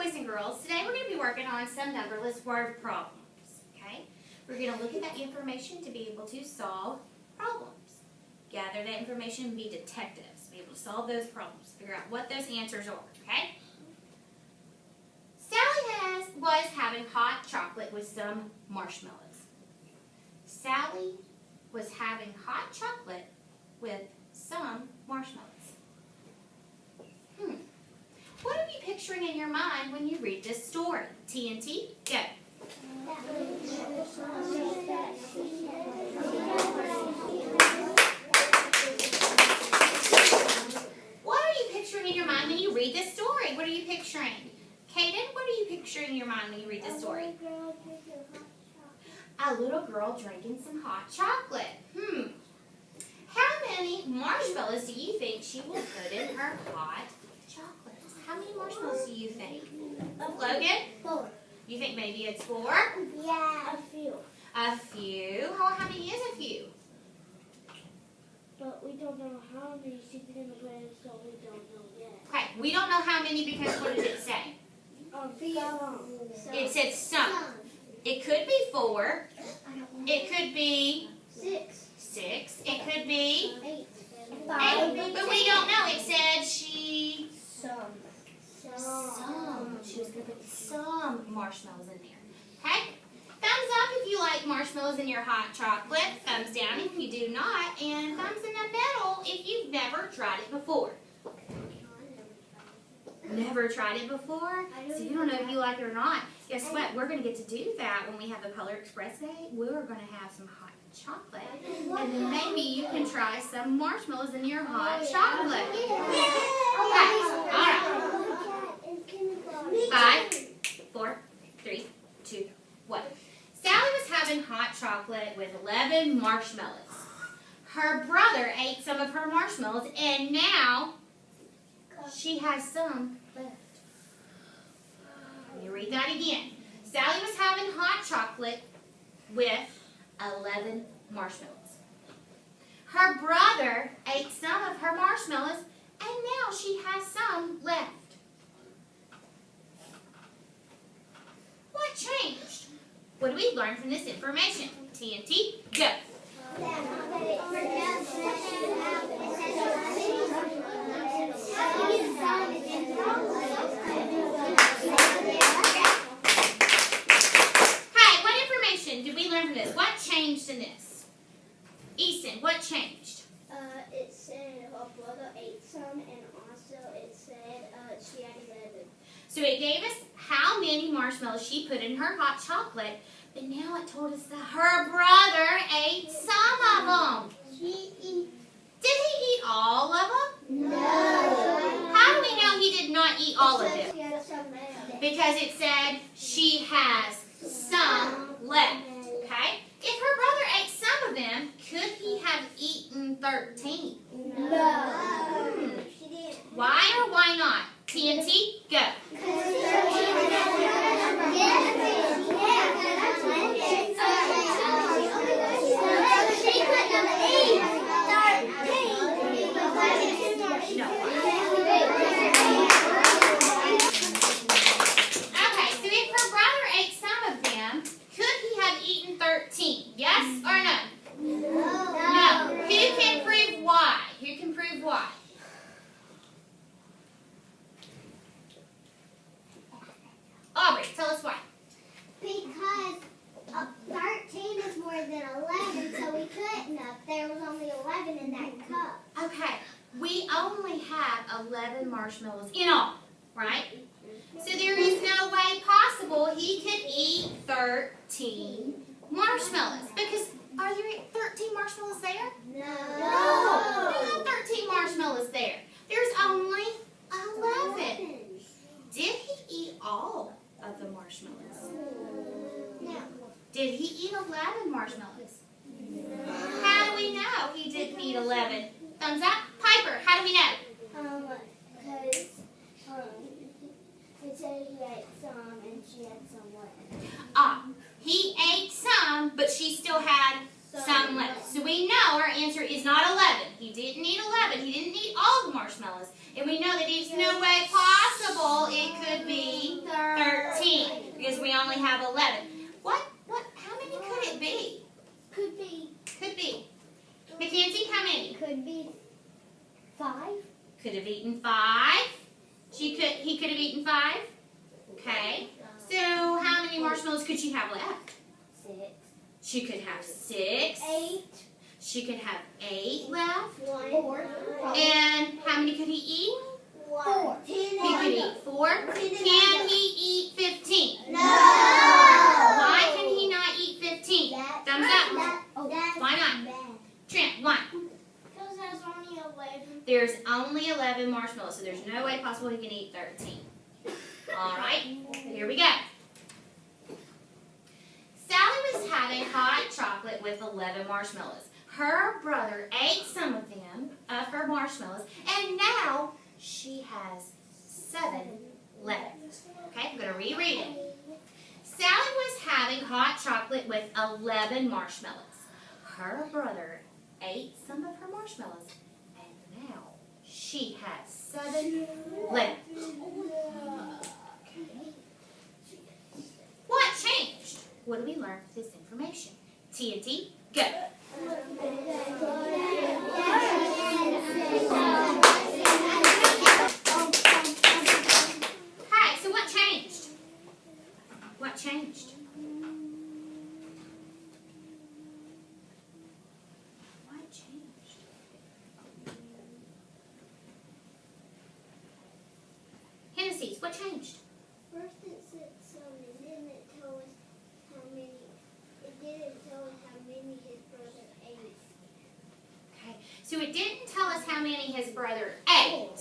boys and girls. Today we're going to be working on some numberless word problems. Okay? We're going to look at that information to be able to solve problems. Gather that information and be detectives. Be able to solve those problems. Figure out what those answers are. Okay? Sally was having hot chocolate with some marshmallows. Sally was having hot chocolate with some marshmallows. What are you picturing in your mind when you read this story? TNT, go. What are you picturing in your mind when you read this story? What are you picturing? Kaden, what are you picturing in your mind when you read this story? A little girl drinking some hot chocolate. How many marshmallows do you think she will put in her hot chocolate? How many marshmallows do you think? Logan? 4. You think maybe it's 4? Yeah, a few. A few? How many is a few? But we don't know how many she's going to put in, so we don't know yet. Okay, we don't know how many because what did it say? Some. It said some. It could be 4. It could be 6. 6. It could be 8. 8. But we don't know. It said she... Some. She was going to put some marshmallows in there. Okay? Thumbs up if you like marshmallows in your hot chocolate. Thumbs down if you do not. And thumbs in the middle if you've never tried it before. Never tried it before? So you don't know if you like it or not. Guess what? We're going to get to do that when we have the Polar Express Day. We're going to have some hot chocolate. And then maybe you can try some marshmallows in your hot chocolate. Okay. All right. 5, 4, 3, 2, 1. Sally was having hot chocolate with 11 marshmallows. Her brother ate some of her marshmallows, and now she has some left. Let me read that again. Sally was having hot chocolate with 11 marshmallows. Her brother ate some of her marshmallows, and now she has some left. What changed? What do we learn from this information? TNT, go. Hey, what information did we learn from this? What changed in this? Easton, what changed? It said her brother ate some, and also it said she had 11. So it gave us how many marshmallows she put in her hot chocolate, but now it told us that her brother ate some of them. Did he eat all of them? No. How do we know he did not eat all of them? She had some left. Because it said she has some left. Okay? If her brother ate some of them, could he have eaten 13? No. She didn't. Why or why not? TNT, go. Okay, so if her brother ate some of them, could he have eaten 13? Yes or no? No. Who can prove why? Who can prove why? Aubrey, tell us why. Because 13 is more than 11, so we couldn't have. There was only 11 in that cup. Okay, we only have 11 marshmallows in all, right? So there is no way possible he could eat 13 marshmallows. Because are there 13 marshmallows there? No. No, we don't have 13 marshmallows there. There's only 11. Did he eat all of the marshmallows? No. Did he eat 11 marshmallows? How do we know he didn't eat 11? Thumbs up. Piper, how do we know? Because it said he ate some and she had some left. He ate some, but she still had some left. So we know our answer is not 11. He didn't eat 11. He didn't eat all the marshmallows. And we know that there's no way possible it could be 13. only have 11. How many could it be? Could be. Could be. Mackenzie, how many? Could be 5. Could have eaten 5. He could have eaten 5. Okay. So how many marshmallows could she have left? 6. She could have 6. 8. She could have 8 left. 4. And how many could he eat? 4. He could eat 4. Can he eat 15? No. Why can he not eat 15? Thumbs up. Why not? Trent, why? Because there's only 11. There's only 11 marshmallows, so there's no way possible he can eat 13. All right, here we go. Sally was having hot chocolate with 11 marshmallows. Her brother ate some of them, of her marshmallows, and now she has 7 left. Okay, I'm going to reread it. Sally was having hot chocolate with 11 marshmallows. Her brother ate some of her marshmallows, and now she has 7 left. Okay. What changed? What do we learn from this information? TNT, go. Hi, so what changed? What changed? What changed? Hennessy's, what changed? First it said some, and then it told us how many. It didn't tell us how many his brother ate. Okay, so it didn't tell us how many his brother ate,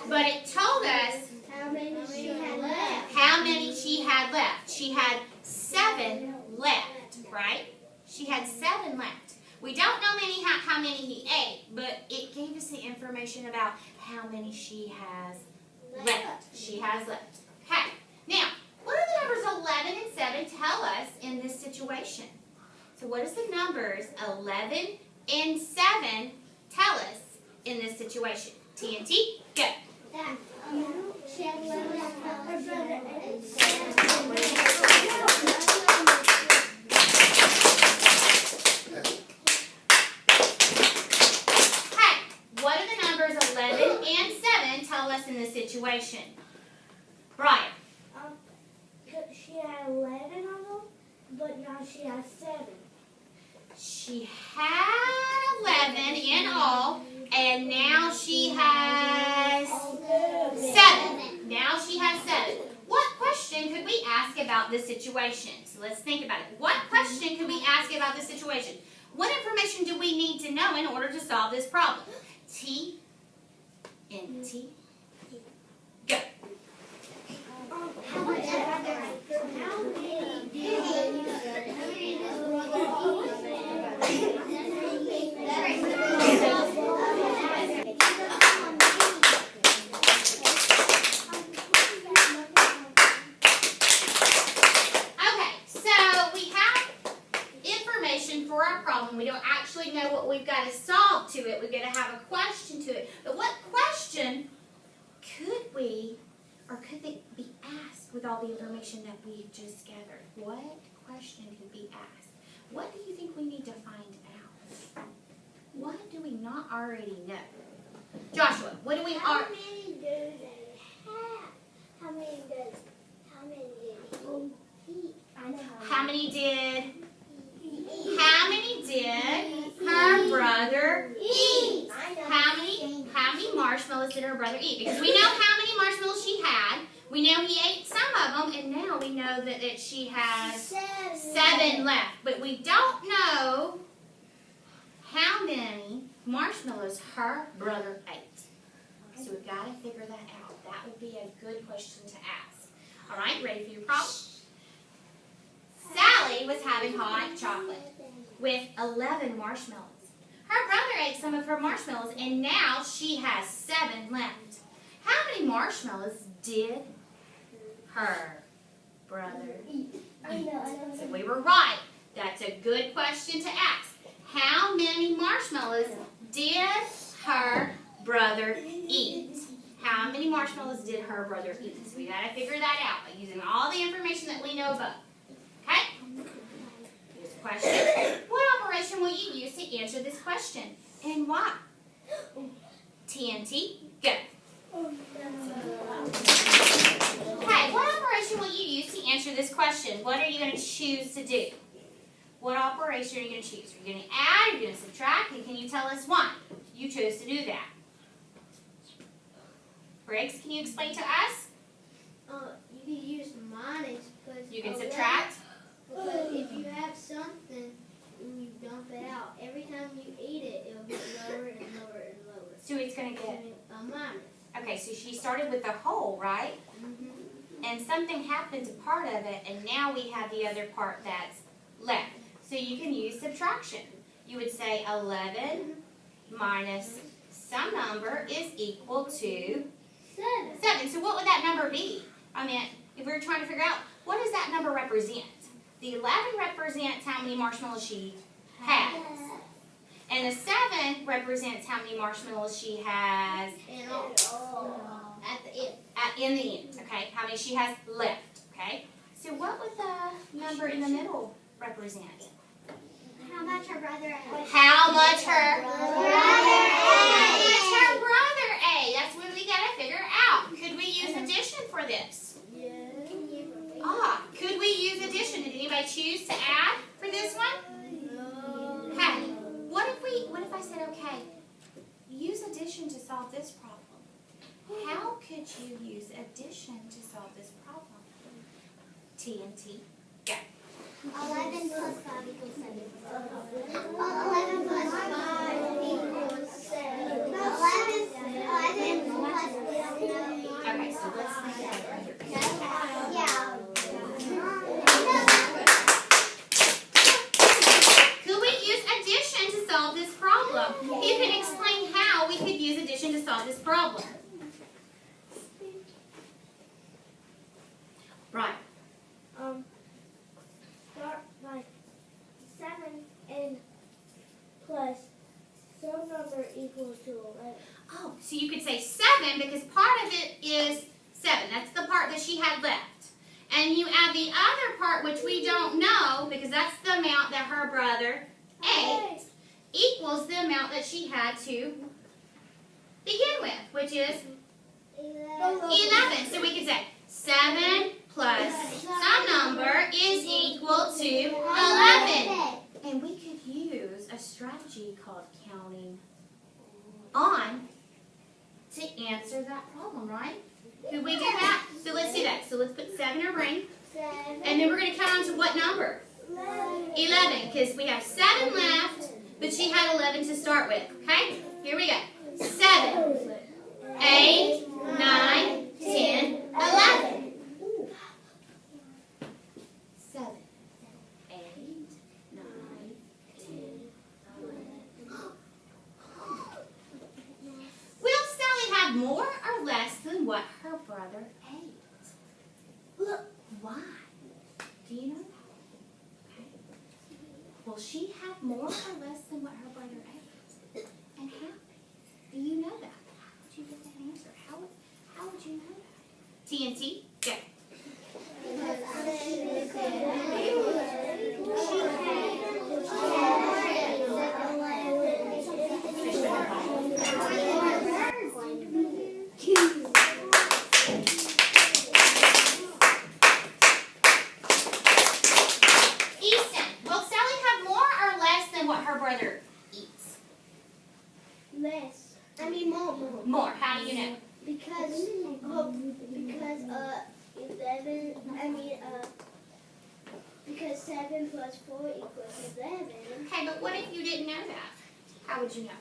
but it told us How many she had left. how many she had left. She had 7 left, right? She had 7 left. We don't know how many he ate, but it gave us the information about how many she has left. She has left. Okay. Now, what do the numbers 11 and 7 tell us in this situation? So what does the numbers 11 and 7 tell us in this situation? TNT, go. That she had 11 left. Her brother ate 7. Hey, what do the numbers 11 and 7 tell us in this situation? Brian. She had 11 of them, but now she has 7. She had 11 in all, and now she has 7. Now she has 7. What question could we ask about this situation? So let's think about it. What question could we ask about this situation? What information do we need to know in order to solve this problem? T and T. Go. How many for our problem. We don't actually know what we've got to solve to it. We've got to have a question to it. But what question could we, or could they be asked with all the information that we just gathered? What question could be asked? What do you think we need to find out? What do we not already know? Joshua, what do we How many do they have? How many did he eat? How many did her brother eat? How many marshmallows did her brother eat? Because we know how many marshmallows she had. We know he ate some of them, and now we know that she has 7 left. But we don't know how many marshmallows her brother ate. So we've got to figure that out. That would be a good question to ask. All right, ready for your problem? Sally was having hot chocolate with 11 marshmallows. Her brother ate some of her marshmallows, and now she has 7 left. How many marshmallows did her brother eat? So we were right. That's a good question to ask. How many marshmallows did her brother eat? How many marshmallows did her brother eat? So we got to figure that out by using all the information that we know above. Okay? Here's a question. What operation will you use to answer this question? And why? TNT, go. Okay, what operation will you use to answer this question? What are you going to choose to do? What operation are you going to choose? Are you going to add? Are you going to subtract? And can you tell us why you chose to do that? Briggs, can you explain to us? You can use minus because You can subtract? Because if you have something and you dump it out, every time you eat it, it'll get lower and lower and lower. So it's going to get... A minus. Okay, so she started with the whole, right? Mm-hmm. And something happened to part of it, and now we have the other part that's left. So you can use subtraction. You would say 11 minus some number is equal to 7. So what would that number be? I mean, if we were trying to figure out, what does that number represent? The 11 represents how many marshmallows she has. And the 7 represents how many marshmallows she has And at the end. in the end, okay? How many she has left, okay? So what would the number in the middle represent? How much her brother ate? How much her brother How ate? much her brother ate? That's what we got to figure out. Could we use addition for this? Could we use addition? Did anybody choose to add for this one? No. Okay. What if I said, okay, use addition to solve this problem? How could you use addition to solve this problem? TNT. Go. 11 plus 5 equals 7. 11 plus 5 equals 7. 11 plus 5. Okay, so let's think about it. Yeah. Could we use addition to solve this problem? You can explain how we could use addition to solve this problem. Right. Start by 7 and plus some number equals to 11. Oh, so you could say 7 because part of it is 7. That's the part that she had left. And you add the other part, which we don't know, because that's the amount that her brother ate, equals the amount that she had to begin with, which is 11. So we could say 7 plus some number is equal to 11. And we could use a strategy called counting on to answer that problem, right? Could we do that? So let's do that. So let's put 7 in a ring. And then we're going to count on to what number? 11, because we have 7 left, but she had 11 to start with. Okay? Here we go. 7, 8, 9, 10, 11. 7, 8, 9, 10, 11. Will Sally have more or less than what her brother ate? Look, why? Do you know that? Okay. Will she have more or less than what her brother ate? And how? Do you know that? How would you get that answer? How would you know that? TNT, go. Easton, will Sally have more or less than what her brother eats? Less. I mean more. More. How do you know? Because 11. Because 7 plus 4 equals 11. Okay, but what if you didn't know that? How would you know?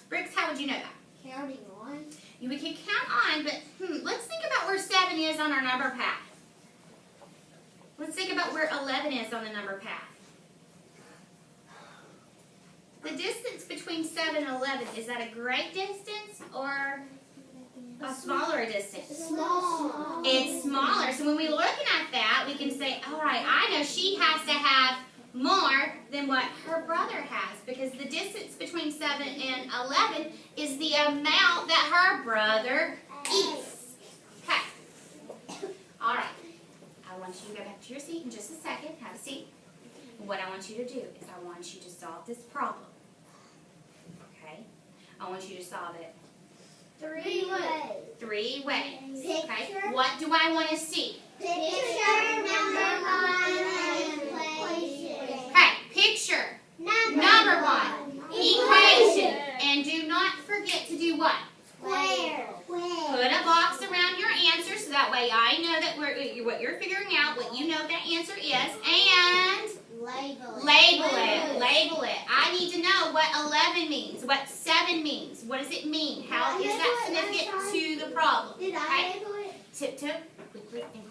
Briggs, how would you know that? Counting on. We could count on, but let's think about where 7 is on our number path. Let's think about where 11 is on the number path. The distance between 7 and 11, is that a great distance or A smaller distance. Small. It's smaller. So when we're looking at that, we can say, all right, I know she has to have more than what her brother has, because the distance between 7 and 11 is the amount that her brother eats. Okay. All right. I want you to go back to your seat in just a second. Have a seat. What I want you to do is I want you to solve this problem. Okay? I want you to solve it 3 ways. 3 ways. Picture. Okay? What do I want to see? Picture, number 1, equation. Okay, picture. Number 1, equation. And do not forget to do what? Square. Put a box around your answer so that way I know that what you're figuring out, what you know that answer is, and label it. I need to know what 11 means, what 7 means. What does it mean? How is that significant to the problem? Did I label it? Tiptoe quickly and